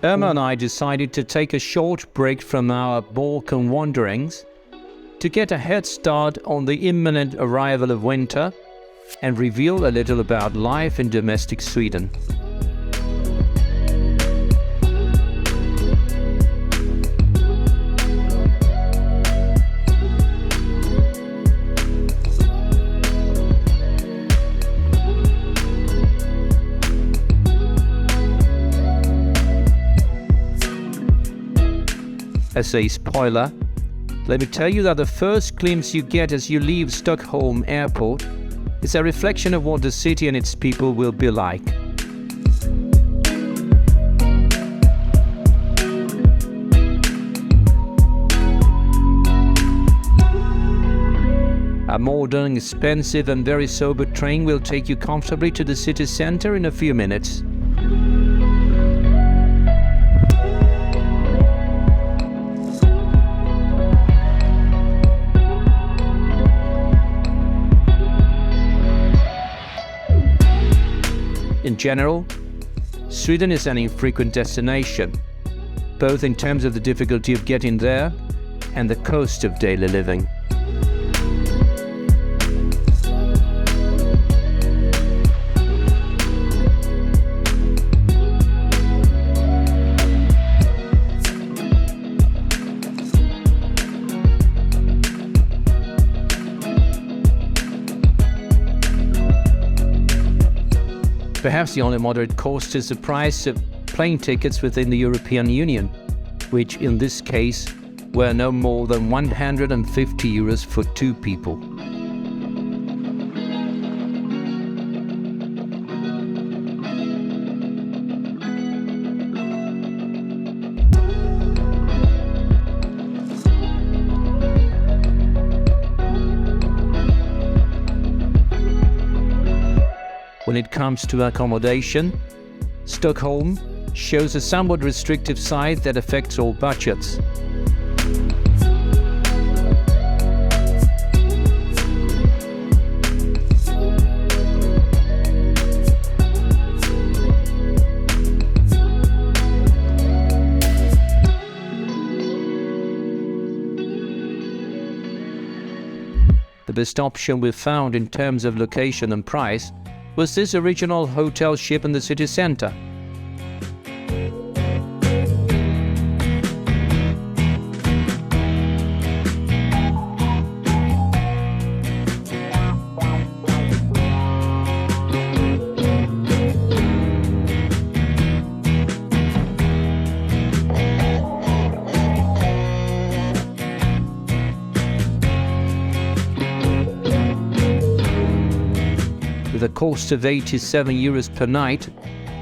Irma and I decided to take a short break from our Balkan wanderings to get a head start on the imminent arrival of winter and reveal a little about life in domestic Sweden. As a spoiler, let me tell you that the first glimpse you get as you leave Stockholm airport is a reflection of what the city and its people will be like. A modern, expensive and very sober train will take you comfortably to the city center in a few minutes. In general, Sweden is an infrequent destination, both in terms of the difficulty of getting there and the cost of daily living. Perhaps the only moderate cost is the price of plane tickets within the European Union, which in this case were no more than 150 euros for 2 people. When it comes to accommodation, Stockholm shows a somewhat restrictive side that affects all budgets. The best option we found in terms of location and price was this original hotel ship in the city center. With a cost of 87 euros per night,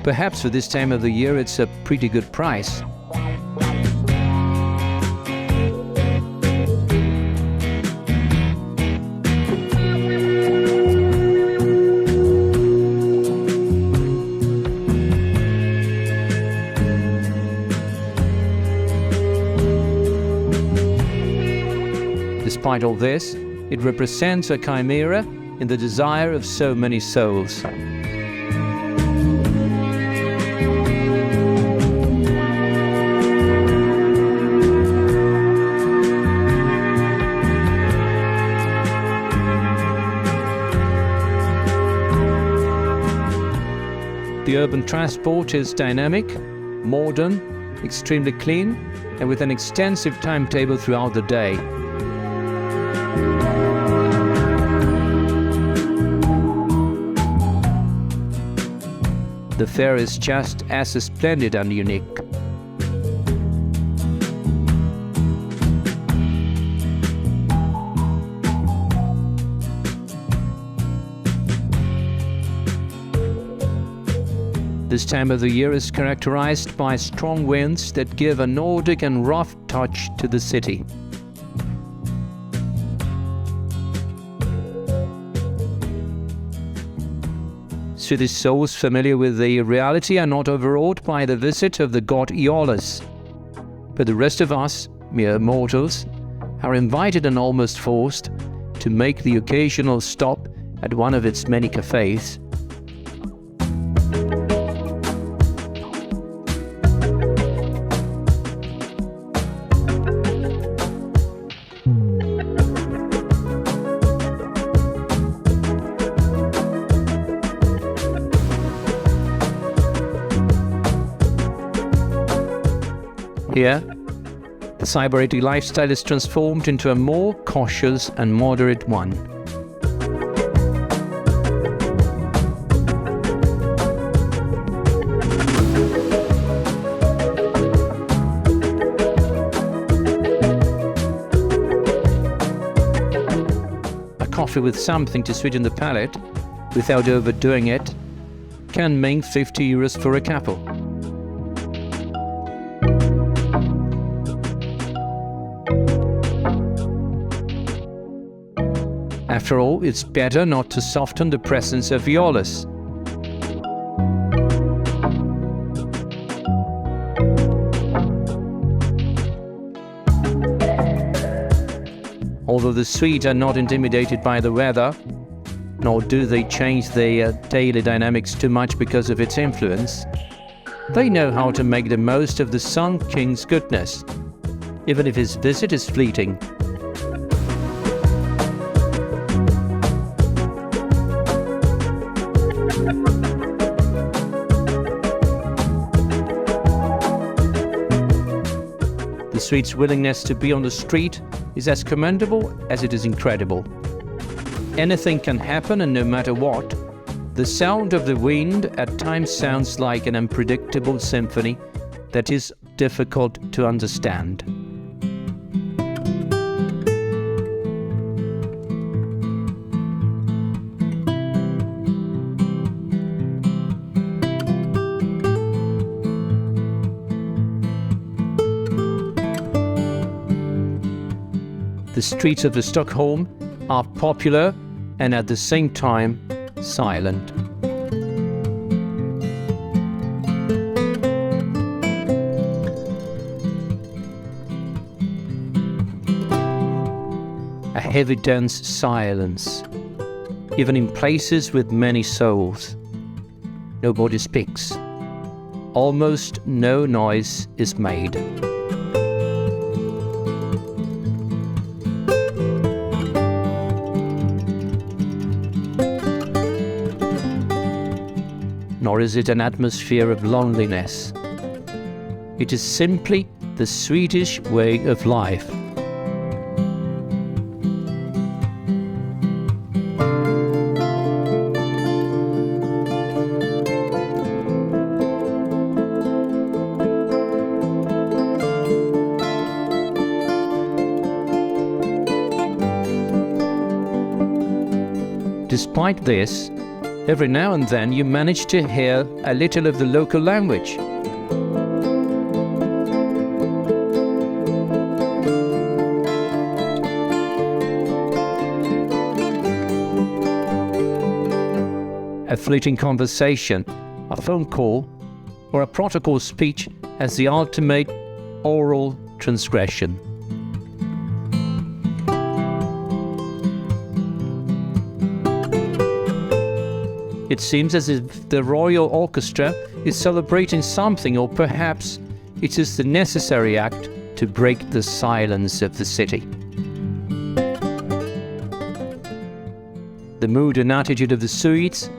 perhaps for this time of the year it's a pretty good price. Despite all this, it represents a chimera in the desire of so many souls. The urban transport is dynamic, modern, extremely clean, and with an extensive timetable throughout the day. The fare is just as splendid and unique. This time of the year is characterized by strong winds that give a Nordic and rough touch to the city. Swedish souls familiar with the reality are not overawed by the visit of the god Aeolus, but the rest of us, mere mortals, are invited and almost forced to make the occasional stop at one of its many cafes. Here, the cyber-80 lifestyle is transformed into a more cautious and moderate one. A coffee with something to sweeten the palate, without overdoing it, can mean €50 for a couple. After all, it's better not to soften the presence of violas. Although the Swedes are not intimidated by the weather, nor do they change their daily dynamics too much because of its influence, they know how to make the most of the Sun King's goodness, even if his visit is fleeting. The Swedes' willingness to be on the street is as commendable as it is incredible. Anything can happen, and no matter what, the sound of the wind at times sounds like an unpredictable symphony that is difficult to understand. The streets of Stockholm are popular and at the same time silent. A heavy dense silence, even in places with many souls. Nobody speaks. Almost no noise is made. Nor is it an atmosphere of loneliness. It is simply the Swedish way of life. Despite this, every now and then you manage to hear a little of the local language. A fleeting conversation, a phone call, or a protocol speech as the ultimate oral transgression. It seems as if the Royal Orchestra is celebrating something, or perhaps it is the necessary act to break the silence of the city. The mood and attitude of the Swedes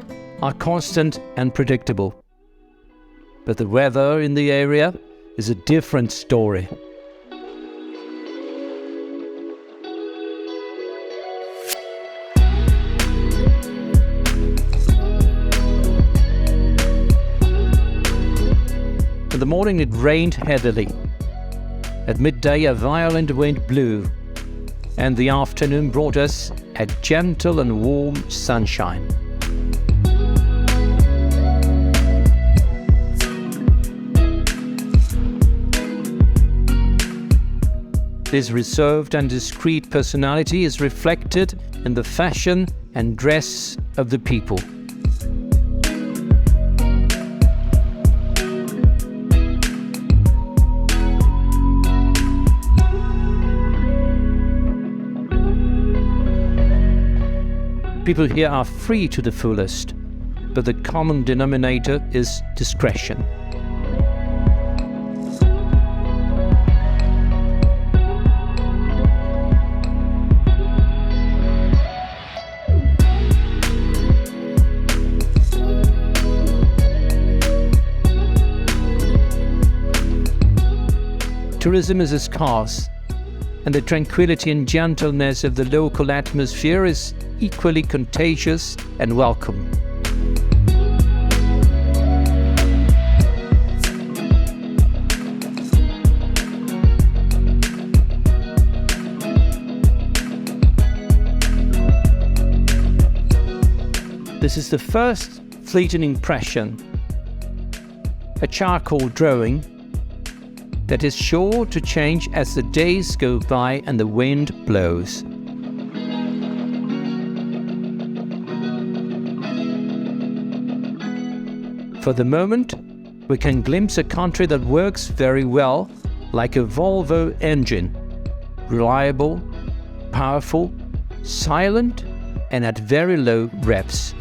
are constant and predictable. But the weather in the area is a different story. In the morning it rained heavily. At midday a violent wind blew, and the afternoon brought us a gentle and warm sunshine. This reserved and discreet personality is reflected in the fashion and dress of the people. People here are free to the fullest, but the common denominator is discretion. Tourism is scarce, and the tranquility and gentleness of the local atmosphere is equally contagious and welcome. This is the first fleeting impression, a charcoal drawing that is sure to change as the days go by and the wind blows. For the moment, we can glimpse a country that works very well, like a Volvo engine, reliable, powerful, silent, and at very low revs.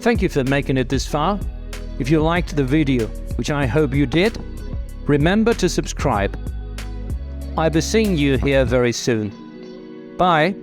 Thank you for making it this far. If you liked the video, which I hope you did, remember to subscribe. I'll be seeing you here very soon. Bye!